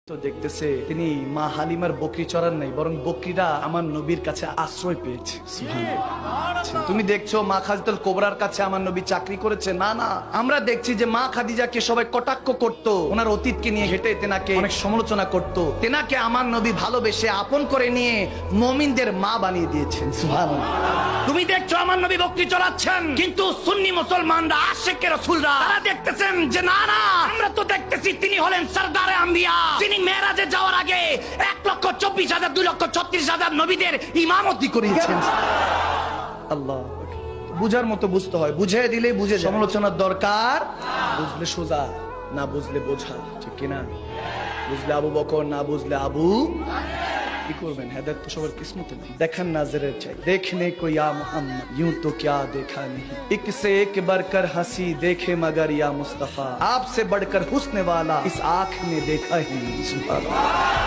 তো দেখতেছে তিনি মা হালিমার বকরি চড়ান নাই, বরং বকরিরা আমার নবীর কাছে আশ্রয় পেয়েছে। সুবহানাল্লাহ। তুমি দেখছো মা খাদিজাতুল কোবরার কাছে আমার নবী চাকরি করেছে? না না, আমরা দেখছি যে মা খাদিজাকে সবাই কটাক্ষ করত, ওনার অতীতকে নিয়ে হেঁটে তেনাকে অনেক সমালোচনা করত। তেনাকে আমার নবী ভালোবেসে আপন করে নিয়ে মুমিনদের মা বানিয়ে দিয়েছেন। সুবহানাল্লাহ। তুমি দেখছো আমার নবী বকরি চড়াচ্ছেন, কিন্তু সুন্নি মুসলমানরা আশিকে রাসূলরা তারা দেখতেছেন যে না না, আমরা তো দেখতেছি তিনি হলেন সরদারে আম্বিয়া, যিনি মেরাজে যাওয়ার আগে 1,24,000 2,36,000 নবীদের ইমামতি করিয়েছেন। আল্লাহ, বুঝার মতো বুঝতে হয়, বুঝে দিলে বুঝে। সমালোচনার দরকার, বুঝলে সোজা, না বুঝলে বোঝা, ঠিক কিনা? বুঝলে আবু বকর, না বুঝলে আবু কি করবেন? হেদায়েত তো সবার কিসমতে নেই। দেখান নাজরের চাই, দেখনে কো ইয়া মুহাম্মদ यूं तो क्या देखा नहीं, एक से एक बढ़कर हंसी देखे मगर या मुस्तफा, आपसे बढ़कर हुस्न वाला इस आँख ने देखा ही नहीं। सुभान अल्लाह।